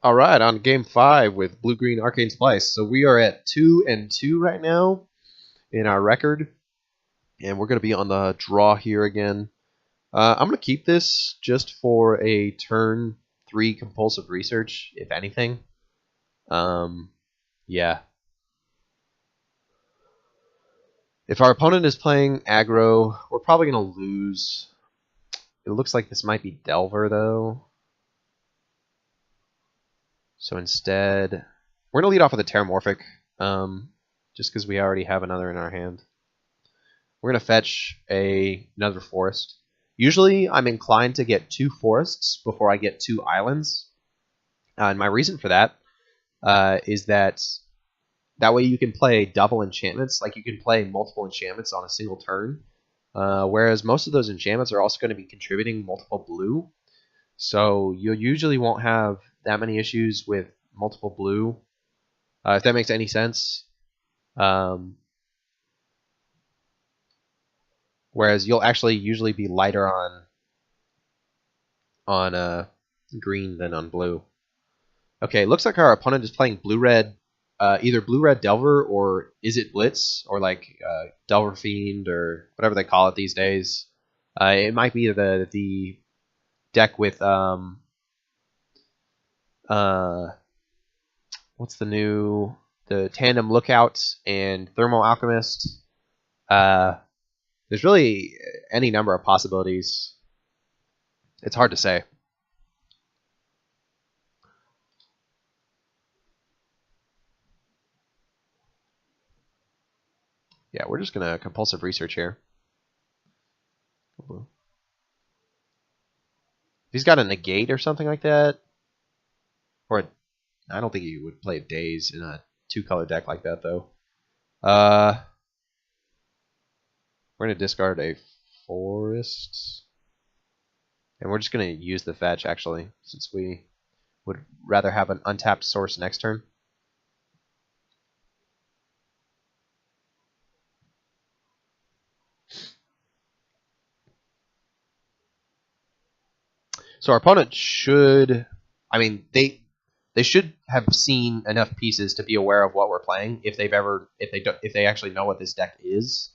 All right, on game 5 with blue-green Arcane Splice. So we are at 2-2 right now in our record, and we're going to be on the draw here again. I'm going to keep this just for a turn 3 compulsive research, if anything. Yeah. If our opponent is playing aggro, we're probably going to lose. It looks like this might be Delver, though. So instead, we're going to lead off with a Terramorphic, just because we already have another in our hand. We're going to fetch another forest. Usually, I'm inclined to get 2 forests before I get 2 islands. And my reason for that is that way you can play double enchantments. Like, you can play multiple enchantments on a single turn. Whereas most of those enchantments are also going to be contributing multiple blue. So you usually won't have that many issues with multiple blue, if that makes any sense. Whereas you'll actually usually be lighter on green than on blue. Okay, looks like our opponent is playing blue-red, either blue-red Delver or Izzet Blitz, or like Delver Fiend, or whatever they call it these days. It might be the deck with what's the Tandem Lookout and Thermal Alchemist. There's really any number of possibilities. It's hard to say. Yeah, we're just gonna compulsive research here. If he's got a negate or something like that, or I don't think he would play Daze in a 2-color deck like that, though. We're going to discard a forest. And we're just going to use the fetch, actually, since we would rather have an untapped source next turn. So our opponent should... I mean, they should have seen enough pieces to be aware of what we're playing if they actually know what this deck is.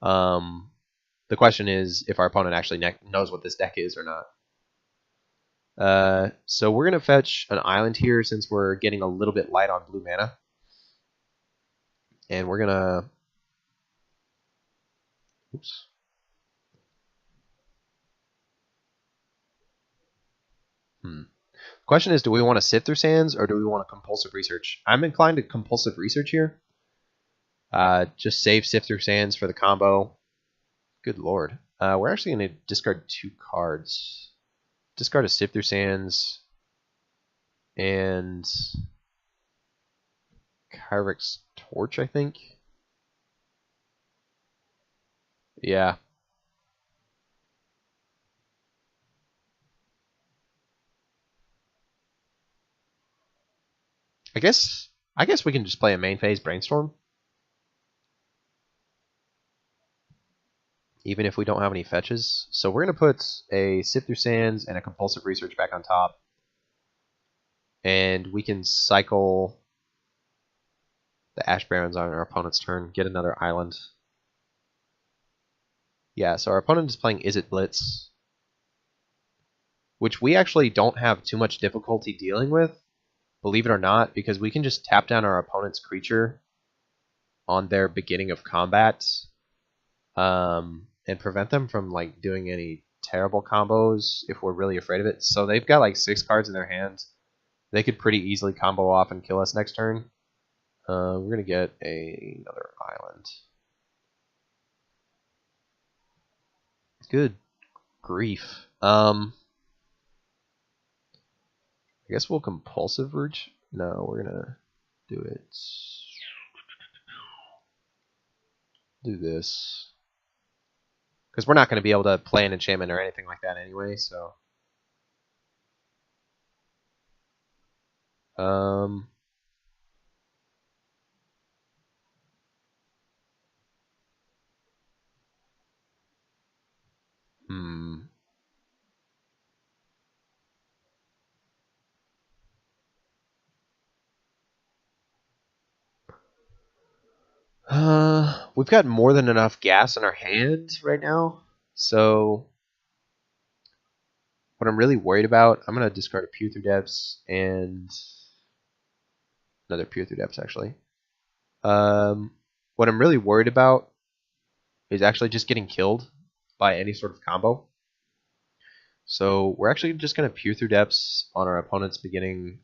The question is if our opponent actually knows what this deck is or not. So we're going to fetch an island here since we're getting a little bit light on blue mana. And we're going to... Oops. Question is, do we want to sift through sands or do we want to compulsive research? I'm inclined to compulsive research here. Just save sift through sands for the combo. Good lord. We're actually going to discard 2 cards. Discard a sift through sands and Kyrick's Torch, I think. Yeah. I guess we can just play a main phase Brainstorm. Even if we don't have any fetches. So we're going to put a Sift Through Sands and a Compulsive Research back on top. And we can cycle the Ash Barrens on our opponent's turn, get another island. Yeah, so our opponent is playing Izzet Blitz, which we actually don't have too much difficulty dealing with, believe it or not, because we can just tap down our opponent's creature on their beginning of combat, and prevent them from like doing any terrible combos if we're really afraid of it. So they've got like 6 cards in their hands. They could pretty easily combo off and kill us next turn. We're going to get another island. Good grief. I guess we'll compulsive urge. No, we're going to do it. Do this. Because we're not going to be able to play an enchantment or anything like that anyway, so... We've got more than enough gas in our hand right now, so what I'm really worried about, I'm going to discard a Peer Through Depths and another Peer Through Depths, actually. What I'm really worried about is actually just getting killed by any sort of combo. So we're actually just going to Peer Through Depths on our opponent's beginning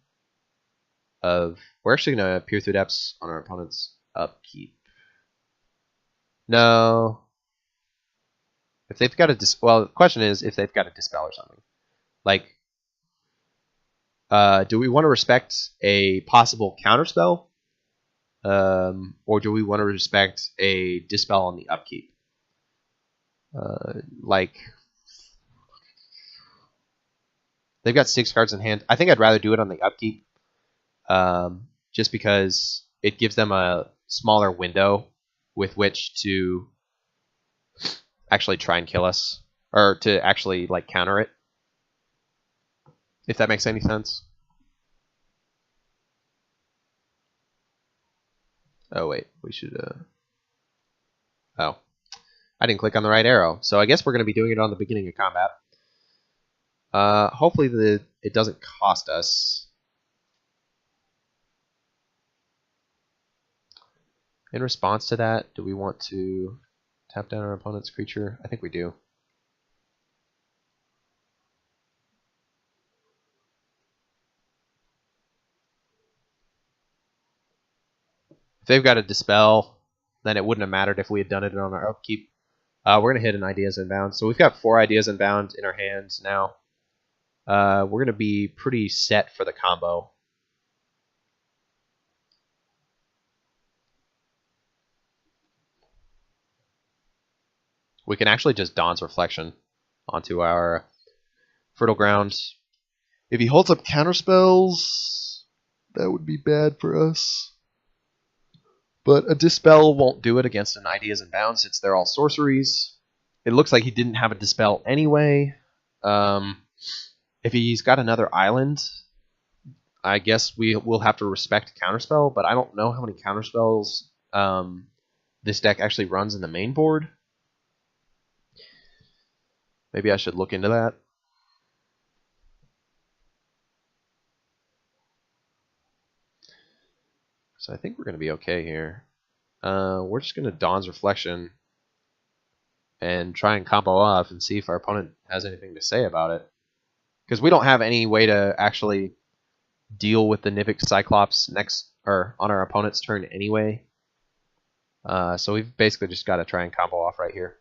of... We're actually going to Peer Through Depths on our opponent's upkeep. No. If they've got a... Well, the question is if they've got a Dispel or something. Like, do we want to respect a possible counterspell? Or do we want to respect a Dispel on the upkeep? Like, they've got 6 cards in hand. I think I'd rather do it on the upkeep, just because it gives them a smaller window with which to actually try and kill us, or to actually like counter it. If that makes any sense. Oh wait, we should. Oh, I didn't click on the right arrow, so I guess we're going to be doing it on the beginning of combat. Hopefully it doesn't cost us. In response to that, do we want to tap down our opponent's creature? I think we do. If they've got a Dispel, then it wouldn't have mattered if we had done it on our upkeep. We're going to hit an Ideas Inbound. So we've got 4 Ideas Inbound in our hands now. We're going to be pretty set for the combo. We can actually just Dawn's Reflection onto our Fertile Ground. If he holds up counterspells, that would be bad for us. But a Dispel won't do it against an Ideas Inbound since they're all sorceries. It looks like he didn't have a Dispel anyway. If he's got another island, I guess we will have to respect Counterspell, but I don't know how many Counterspells this deck actually runs in the main board. Maybe I should look into that. So I think we're going to be okay here. We're just going to Dawn's Reflection and try and combo off and see if our opponent has anything to say about it. Because we don't have any way to actually deal with the Nivik Cyclops next or on our opponent's turn anyway. So we've basically just got to try and combo off right here.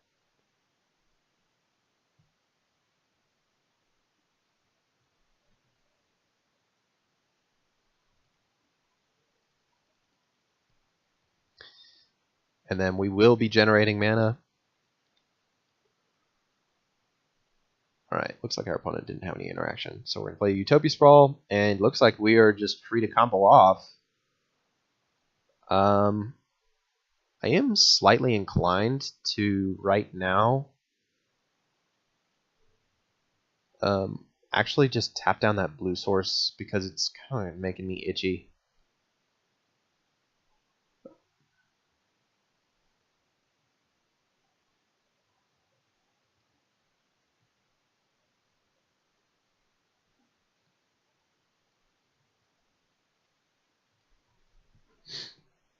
And then we will be generating mana. Alright, looks like our opponent didn't have any interaction. So we're going to play Utopia Sprawl, and looks like we are just free to combo off. I am slightly inclined to, right now, actually just tap down that blue source because it's kind of making me itchy.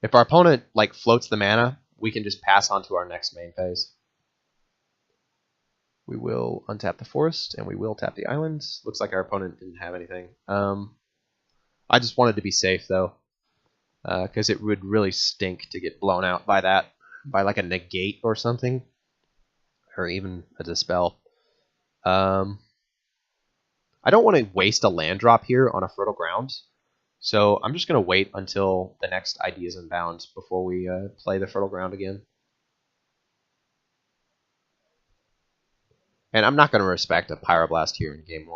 If our opponent like floats the mana, we can just pass on to our next main phase. We will untap the forest, and we will tap the islands. Looks like our opponent didn't have anything. I just wanted to be safe, though, because it would really stink to get blown out by that, by like a negate or something, or even a dispel. I don't want to waste a land drop here on a fertile ground, so I'm just going to wait until the next Ideas Inbound before we play the fertile ground again. And I'm not going to respect a Pyroblast here in game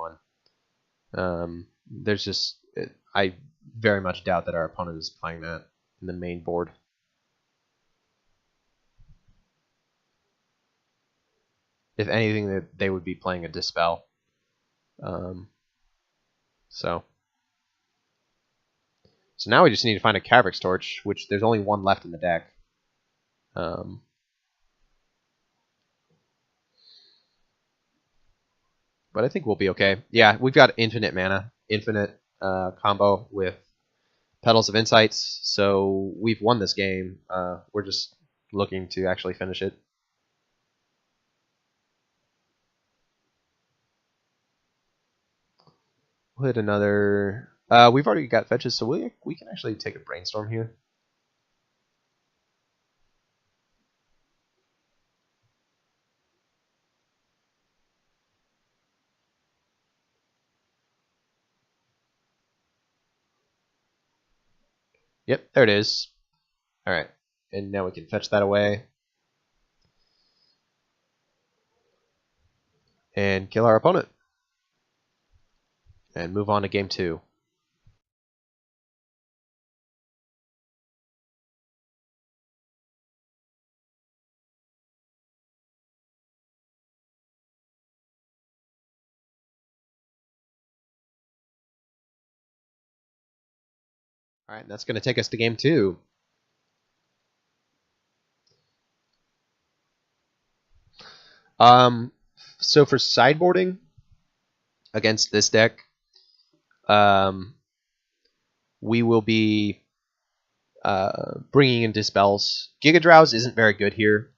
1. There's just... I very much doubt that our opponent is playing that in the main board. If anything, that they would be playing a Dispel. So now we just need to find a Cavric's Torch, which there's only one left in the deck. Um, but I think we'll be okay. Yeah, we've got infinite mana, infinite combo with Petals of Insights, so we've won this game. We're just looking to actually finish it. We'll hit another... we've already got fetches, so we can actually take a Brainstorm here. Yep, there it is. Alright, and now we can fetch that away. And kill our opponent. And move on to game 2. Alright, that's going to take us to game 2. So for sideboarding against this deck, we will be bringing in Dispels. Giga Drowse isn't very good here.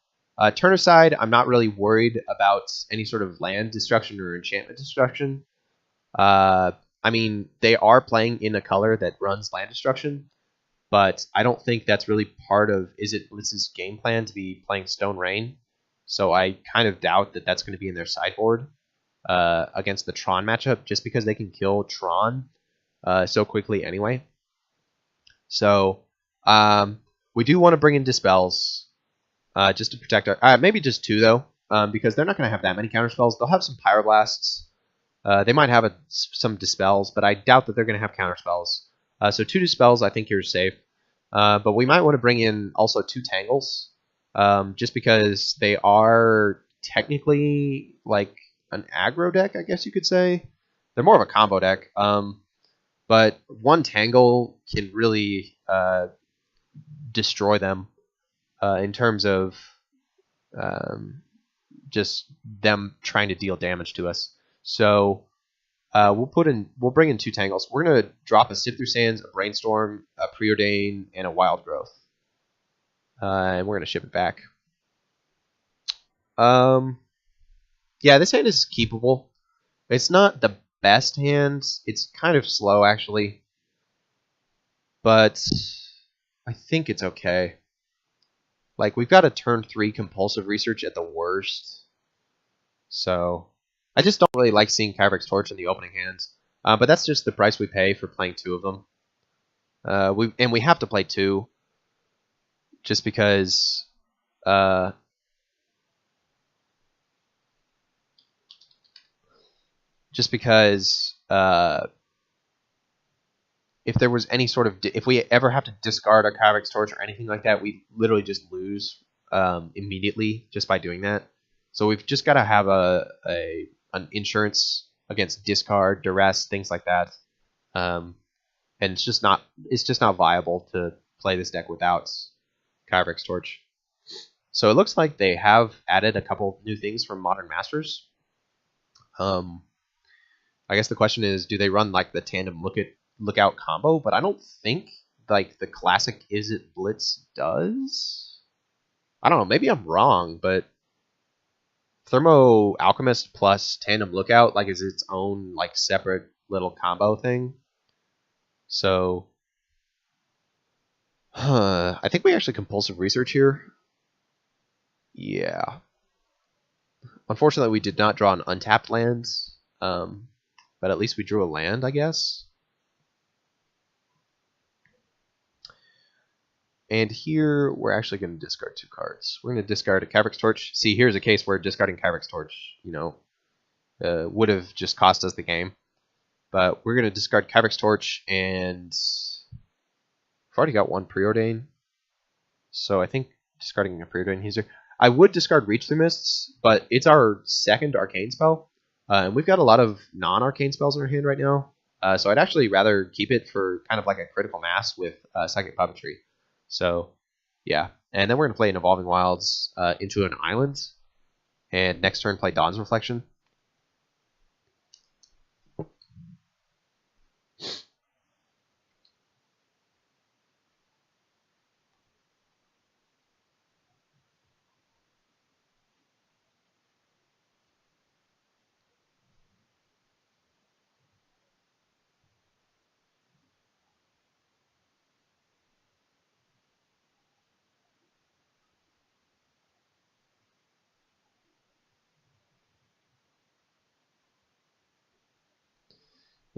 Turn aside, I'm not really worried about any sort of land destruction or enchantment destruction. I mean, they are playing in a color that runs land destruction, but I don't think that's really part of Izzet Blitz's game plan to be playing Stone Rain. So I kind of doubt that that's going to be in their sideboard against the Tron matchup, just because they can kill Tron so quickly anyway. So we do want to bring in Dispels just to protect our... maybe just 2, though, because they're not going to have that many counterspells. They'll have some Pyroblasts. They might have some Dispels, but I doubt that they're going to have counterspells. So 2 Dispels, I think you're safe. But we might want to bring in also 2 Tangles, just because they are technically like an aggro deck, I guess you could say. They're more of a combo deck. But 1 Tangle can really destroy them in terms of just them trying to deal damage to us. So we'll bring in 2 Tangles. We're gonna drop a Sift Through Sands, a Brainstorm, a Preordain, and a Wild Growth, and we're gonna ship it back. Yeah, this hand is keepable. It's not the best hand. It's kind of slow actually, but I think it's okay. Like, we've got a turn 3 Compulsive Research at the worst. So, I just don't really like seeing Kyrick's Torch in the opening hands. But that's just the price we pay for playing 2 of them. We have to play 2. Just because... if there was any sort of... if we ever have to discard a Kyrick's Torch or anything like that, we literally just lose immediately just by doing that. So we've just got to have an insurance against discard, duress, things like that. And it's just not viable to play this deck without Kyrick's Torch. So it looks like they have added a couple new things from Modern Masters. I guess the question is, do they run like the tandem lookout combo? But I don't think like the classic Izzet Blitz does. I don't know, maybe I'm wrong, but Thermo Alchemist plus Tandem Lookout like is its own like separate little combo thing. So I think we actually Compulsive Research here. Yeah. Unfortunately, we did not draw an untapped land, but at least we drew a land, I guess. And here, we're actually going to discard 2 cards. We're going to discard a Kyrick's Torch. See, here's a case where discarding Kyrick's Torch, you know, would have just cost us the game. But we're going to discard Kyrick's Torch, and we've already got 1 Preordain. So I think discarding a Preordain here. I would discard Reach Through Mists, but it's our 2nd Arcane spell. And we've got a lot of non-Arcane spells in our hand right now. So I'd actually rather keep it for kind of like a critical mass with Psychic Puppetry. So, yeah. And then we're going to play an Evolving Wilds into an island. And next turn play Dawn's Reflection.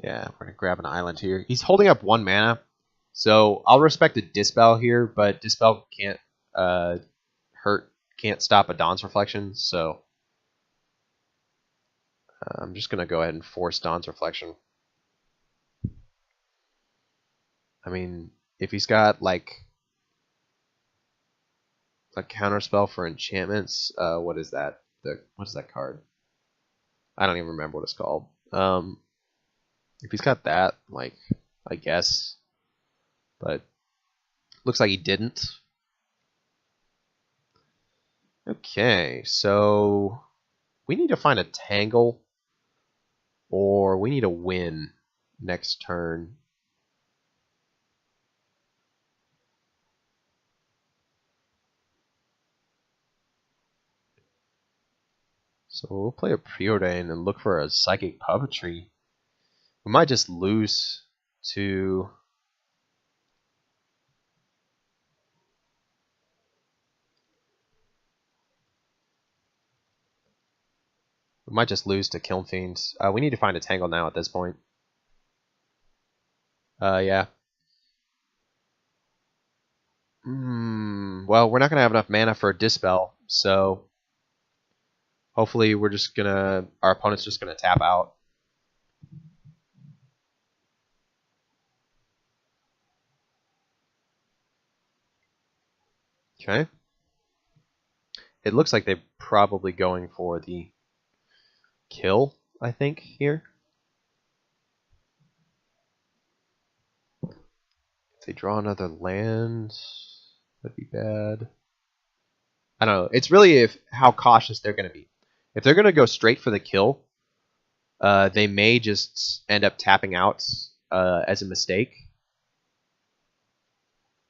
Yeah, we're going to grab an island here. He's holding up 1 mana, so I'll respect a Dispel here, but Dispel can't can't stop a Dawn's Reflection, so I'm just going to go ahead and force Dawn's Reflection. I mean, if he's got like a counterspell for enchantments, what is that? What is that card? I don't even remember what it's called. If he's got that, like, I guess. But looks like he didn't. Okay, so we need to find a Tangle, or we need a win next turn. So we'll play a Preordain and look for a Psychic Puppetry. We might just lose to... We might just lose to Kiln Fiend. We need to find a Tangle now at this point. Yeah. Well, we're not going to have enough mana for a Dispel, so... Hopefully we're just gonna... Our opponent's just gonna tap out. Okay. It looks like they're probably going for the kill, I think, here. If they draw another land, that'd be bad. I don't know. It's really how cautious they're going to be. If they're going to go straight for the kill, they may just end up tapping out as a mistake.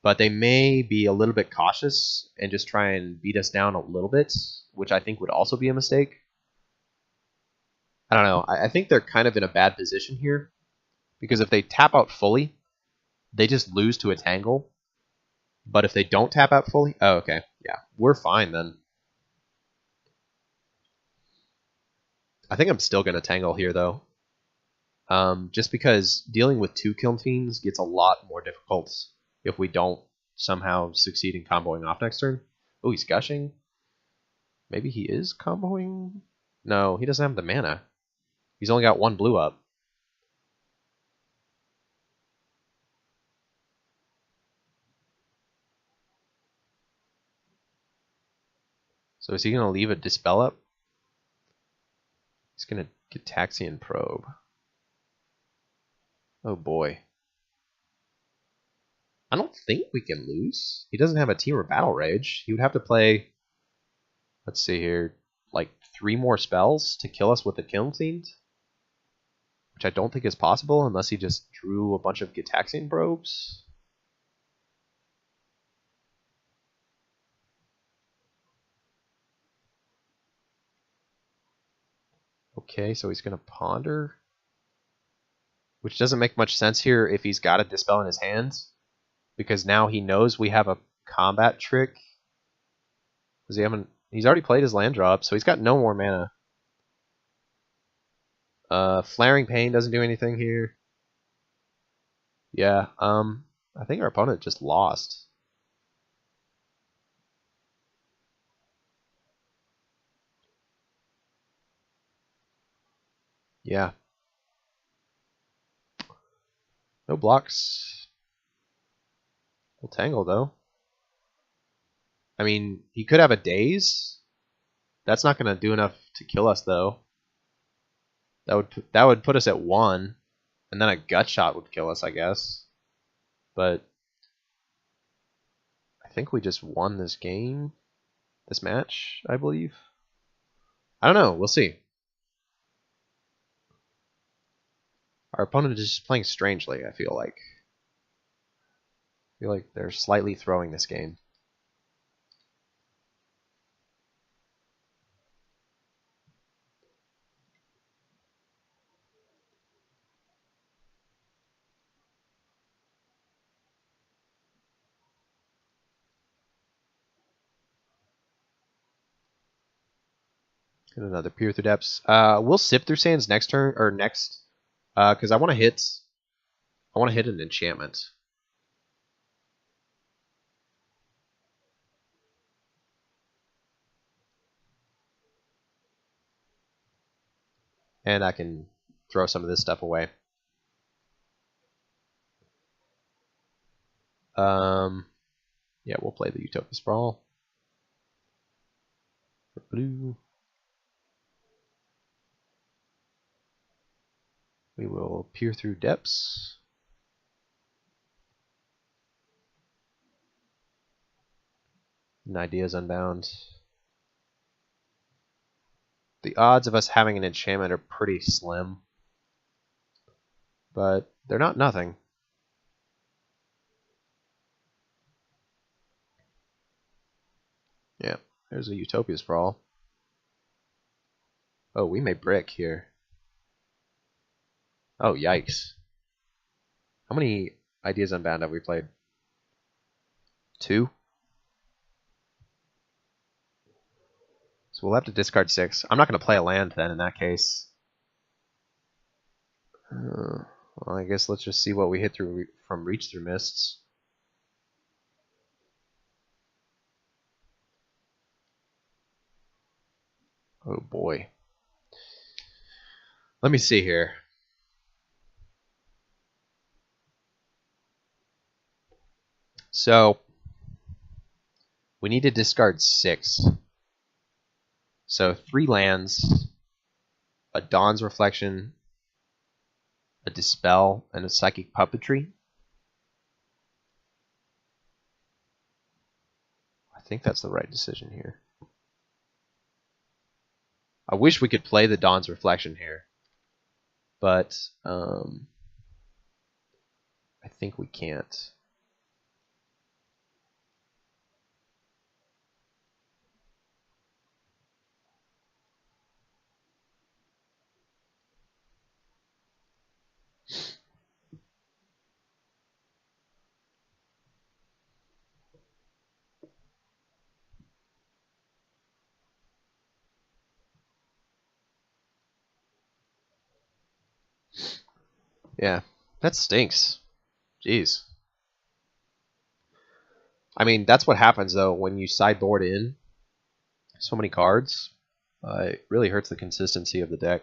But they may be a little bit cautious and just try and beat us down a little bit, which I think would also be a mistake. I don't know. I think they're kind of in a bad position here, because if they tap out fully, they just lose to a Tangle. But if they don't tap out fully... Oh, okay. Yeah, we're fine then. I think I'm still going to Tangle here, though. Just because dealing with 2 Kiln Fiends gets a lot more difficult if we don't somehow succeed in comboing off next turn. Oh, he's gushing. Maybe he is comboing? No, he doesn't have the mana. He's only got 1 blue up. So is he going to leave a Dispel up? He's going to get Taxian Probe. Oh boy. I don't think we can lose. He doesn't have a Temur Battle Rage. He would have to play, let's see here, like 3 more spells to kill us with the Kiln Fiend, which I don't think is possible unless he just drew a bunch of Gitaxian Probes. Okay, so he's going to Ponder, which doesn't make much sense here if he's got a Dispel in his hands, because now he knows we have a combat trick. He's already played his land drop, so he's got no more mana. Flaring Pain doesn't do anything here. Yeah, I think our opponent just lost. Yeah. No blocks. We'll Tangle, though. I mean, he could have a Daze. That's not going to do enough to kill us, though. That would put us at 1, and then a Gut Shot would kill us, I guess. But I I think we just won this game, this match, I believe. I don't know. We'll see. Our opponent is just playing strangely, I feel like. I feel like they're slightly throwing this game. And another peer through depths. We'll sip through sands next turn or next, because I want to hit. I want to hit an enchantment. And I can throw some of this stuff away. Yeah, we'll play the Utopia Sprawl for blue. We will peer through depths. And ideas unbound. The odds of us having an enchantment are pretty slim, but they're not nothing. Yeah, there's a Utopia Sprawl. Oh, we may brick here. Oh, yikes. How many ideas unbound have we played? 2? So we'll have to discard 6. I'm not going to play a land then in that case. Well, I guess let's just see what we hit through from Reach Through Mists. Oh boy. Let me see here. So we need to discard 6. So 3 lands, a Dawn's Reflection, a Dispel, and a Psychic Puppetry. I think that's the right decision here. I wish we could play the Dawn's Reflection here, but I think we can't. Yeah, that stinks. Jeez. I mean, that's what happens, though, when you sideboard in so many cards. It really hurts the consistency of the deck.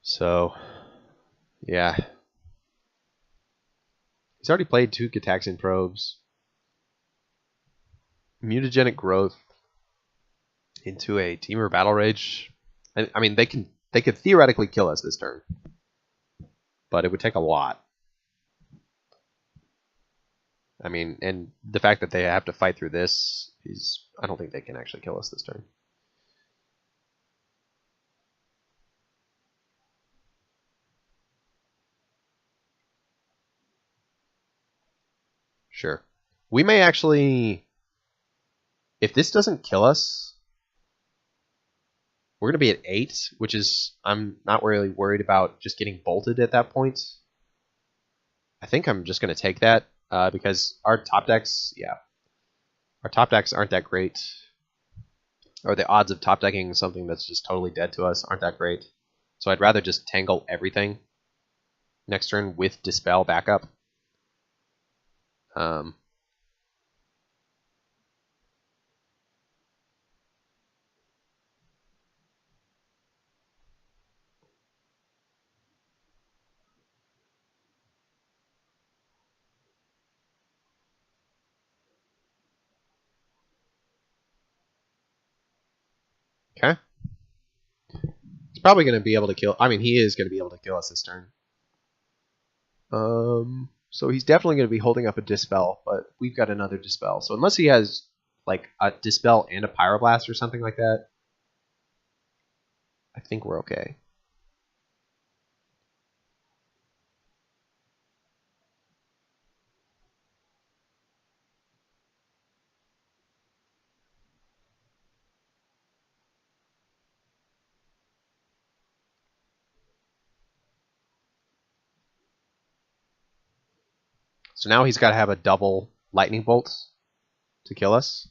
So, yeah. He's already played 2 Gitaxian Probes. Mutagenic Growth into a Temur Battle Rage. I mean, they could theoretically kill us this turn, but it would take a lot. I mean, and the fact that they have to fight through this is, I don't think they can actually kill us this turn. Sure. We may actually, if this doesn't kill us, we're going to be at 8, which is, I'm not really worried about just getting bolted at that point. I think I'm just going to take that because our top decks, our top decks aren't that great. Or the odds of top decking something that's just totally dead to us aren't that great. So I'd rather just tangle everything next turn with Dispel backup. Okay. He's probably going to be able to kill. I mean, he is going to be able to kill us this turn. So he's definitely going to be holding up a Dispel, but we've got another Dispel. So unless he has like a Dispel and a Pyroblast or something like that, I think we're okay. So now he's got to have a double Lightning Bolt to kill us.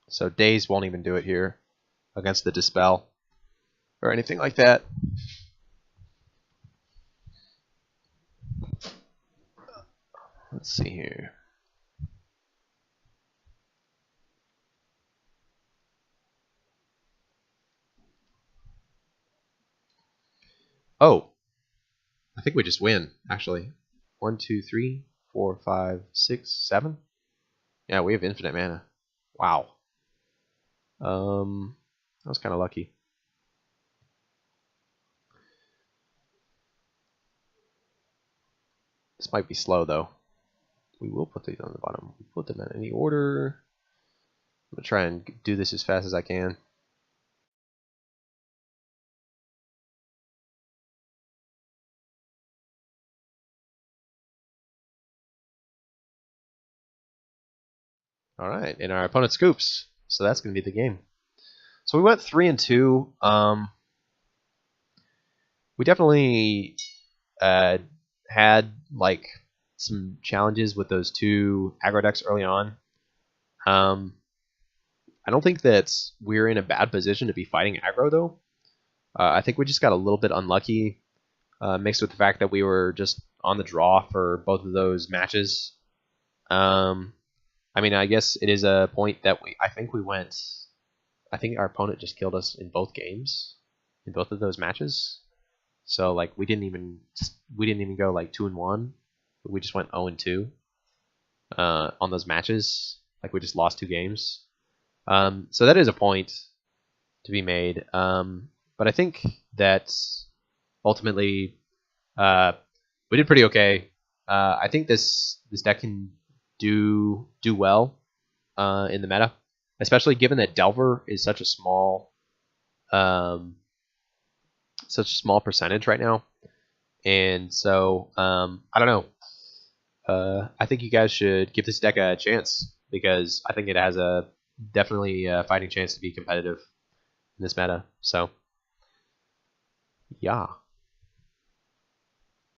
So Daze won't even do it here against the Dispel or anything like that. Let's see here. Oh, I think we just win, actually. 1, 2, 3, 4, 5, 6, 7. Yeah, we have infinite mana. Wow. That was kind of lucky. This might be slow, though. We will put these on the bottom. We put them in any order. I'm going to try and do this as fast as I can. All right, and our opponent scoops. So that's going to be the game. So we went 3-2. We definitely had like some challenges with those two aggro decks early on. I don't think that we're in a bad position to be fighting aggro, though. I think we just got a little bit unlucky, mixed with the fact that we were just on the draw for both of those matches. I mean, I guess it is a point that I think our opponent just killed us in both games, in both of those matches. So like we didn't even go like 2-1. We just went 0-2 on those matches. Like we just lost 2 games. So that is a point to be made. But I think that ultimately we did pretty okay. I think this deck can do well in the meta, especially given that Delver is such a small percentage right now. And so I don't know. I think you guys should give this deck a chance because I think it has a definitely fighting chance to be competitive in this meta. So yeah.